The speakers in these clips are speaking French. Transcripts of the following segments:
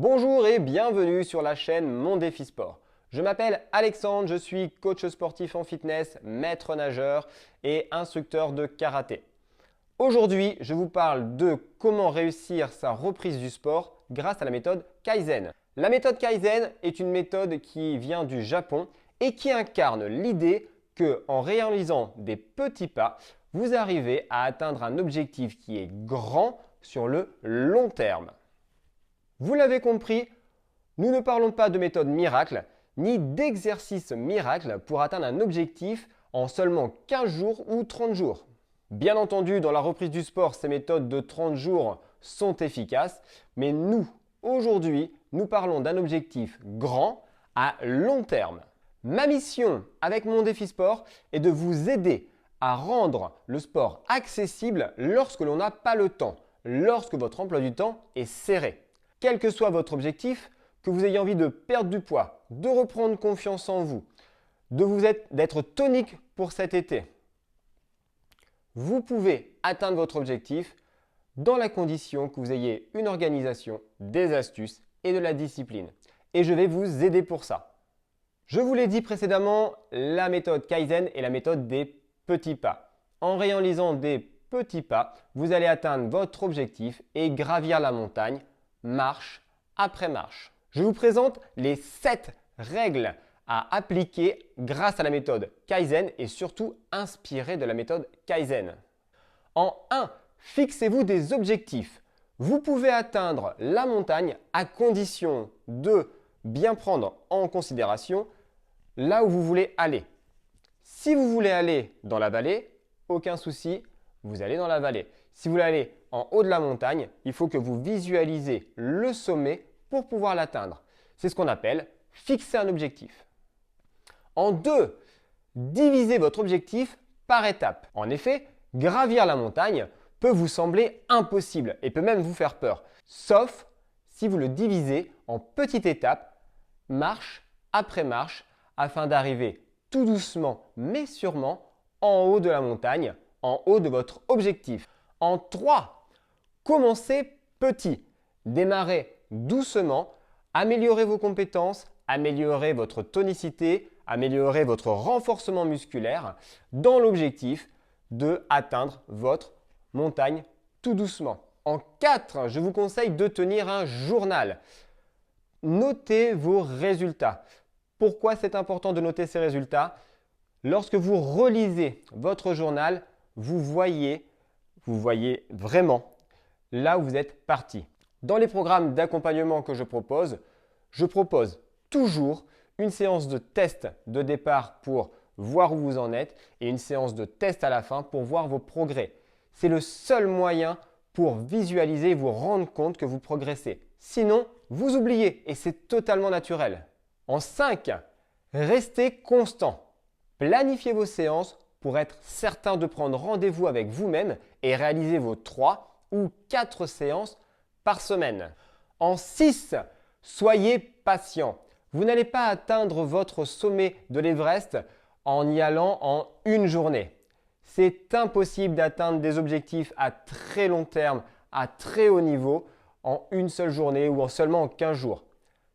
Bonjour et bienvenue sur la chaîne Mon Défi Sport. Je m'appelle Alexandre, je suis coach sportif en fitness, maître nageur et instructeur de karaté. Aujourd'hui, je vous parle de comment réussir sa reprise du sport grâce à la méthode Kaizen. La méthode Kaizen est une méthode qui vient du Japon et qui incarne l'idée que en réalisant des petits pas, vous arrivez à atteindre un objectif qui est grand sur le long terme. Vous l'avez compris, nous ne parlons pas de méthode miracle ni d'exercice miracle pour atteindre un objectif en seulement 15 jours ou 30 jours. Bien entendu, dans la reprise du sport, ces méthodes de 30 jours sont efficaces, mais nous, aujourd'hui, nous parlons d'un objectif grand à long terme. Ma mission avec Mon Défi Sport est de vous aider à rendre le sport accessible lorsque l'on n'a pas le temps, lorsque votre emploi du temps est serré. Quel que soit votre objectif, que vous ayez envie de perdre du poids, de reprendre confiance en vous, d'être tonique pour cet été, vous pouvez atteindre votre objectif dans la condition que vous ayez une organisation, des astuces et de la discipline. Et je vais vous aider pour ça. Je vous l'ai dit précédemment, la méthode Kaizen est la méthode des petits pas. En réalisant des petits pas, vous allez atteindre votre objectif et gravir la montagne marche après marche. Je vous présente les 7 règles à appliquer grâce à la méthode Kaizen et surtout inspirées de la méthode Kaizen. En 1, fixez-vous des objectifs. Vous pouvez atteindre la montagne à condition de bien prendre en considération là où vous voulez aller. Si vous voulez aller dans la vallée, aucun souci, vous allez dans la vallée. Si vous voulez aller en haut de la montagne, il faut que vous visualisez le sommet pour pouvoir l'atteindre. C'est ce qu'on appelle fixer un objectif. En 2, divisez votre objectif par étapes. En effet, gravir la montagne peut vous sembler impossible et peut même vous faire peur, sauf si vous le divisez en petites étapes, marche après marche, afin d'arriver tout doucement mais sûrement en haut de la montagne, en haut de votre objectif. En 3, commencez petit. Démarrez doucement, améliorez vos compétences, améliorez votre tonicité, améliorez votre renforcement musculaire dans l'objectif de atteindre votre montagne tout doucement. En 4, je vous conseille de tenir un journal. Notez vos résultats. Pourquoi c'est important de noter ces résultats? Lorsque vous relisez votre journal, vous voyez vraiment là où vous êtes parti. Dans les programmes d'accompagnement que je propose toujours une séance de test de départ pour voir où vous en êtes et une séance de test à la fin pour voir vos progrès. C'est le seul moyen pour visualiser et vous rendre compte que vous progressez. Sinon, vous oubliez et c'est totalement naturel. En 5, restez constant. Planifiez vos séances pour être certain de prendre rendez-vous avec vous-même et réaliser vos 3 ou 4 séances par semaine. En 6, soyez patient. Vous n'allez pas atteindre votre sommet de l'Everest en y allant en une journée. C'est impossible d'atteindre des objectifs à très long terme, à très haut niveau, en une seule journée ou en seulement 15 jours.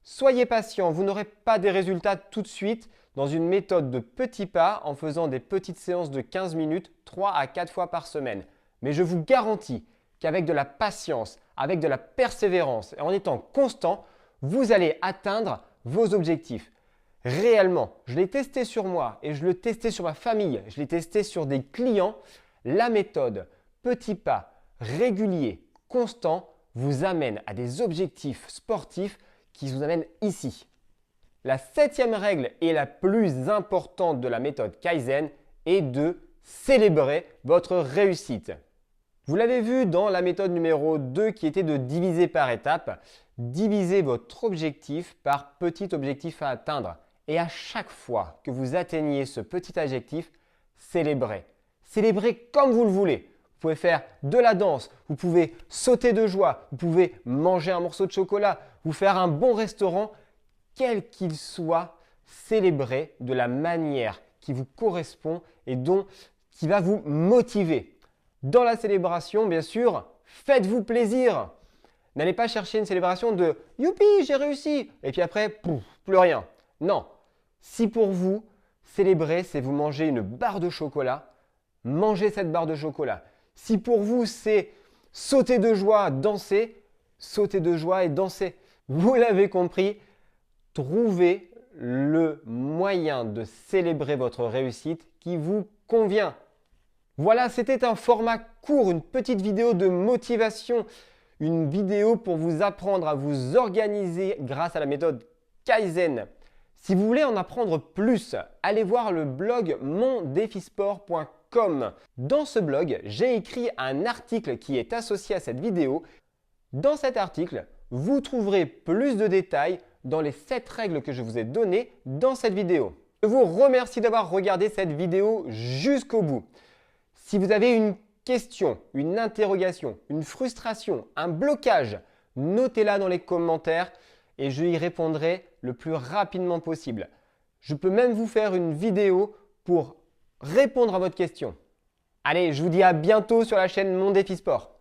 Soyez patient, vous n'aurez pas des résultats tout de suite dans une méthode de petits pas en faisant des petites séances de 15 minutes 3 à 4 fois par semaine. Mais je vous garantis qu'avec de la patience, avec de la persévérance et en étant constant, vous allez atteindre vos objectifs. Réellement, je l'ai testé sur moi et je l'ai testé sur ma famille, je l'ai testé sur des clients. La méthode petits pas, régulier, constant vous amène à des objectifs sportifs qui vous amènent ici. La 7e règle et la plus importante de la méthode Kaizen est de célébrer votre réussite. Vous l'avez vu dans la méthode numéro 2 qui était de diviser par étapes. Divisez votre objectif par petit objectif à atteindre. Et à chaque fois que vous atteignez ce petit objectif, célébrez. Célébrez comme vous le voulez. Vous pouvez faire de la danse, vous pouvez sauter de joie, vous pouvez manger un morceau de chocolat, vous faire un bon restaurant, quel qu'il soit, célébrez de la manière qui vous correspond et qui va vous motiver. Dans la célébration, bien sûr, faites-vous plaisir. N'allez pas chercher une célébration de « Youpi, j'ai réussi !» et puis après, pouf, plus rien. Non. Si pour vous, célébrer, c'est vous manger une barre de chocolat, mangez cette barre de chocolat. Si pour vous, c'est sauter de joie, danser, sautez de joie et dansez. Vous l'avez compris, trouvez le moyen de célébrer votre réussite qui vous convient. Voilà, c'était un format court, une petite vidéo de motivation, une vidéo pour vous apprendre à vous organiser grâce à la méthode Kaizen. Si vous voulez en apprendre plus, allez voir le blog mondéfisport.com. Dans ce blog, j'ai écrit un article qui est associé à cette vidéo. Dans cet article, vous trouverez plus de détails dans les 7 règles que je vous ai données dans cette vidéo. Je vous remercie d'avoir regardé cette vidéo jusqu'au bout. Si vous avez une question, une interrogation, une frustration, un blocage, notez-la dans les commentaires et je y répondrai le plus rapidement possible. Je peux même vous faire une vidéo pour répondre à votre question. Allez, je vous dis à bientôt sur la chaîne Mon Défi Sport.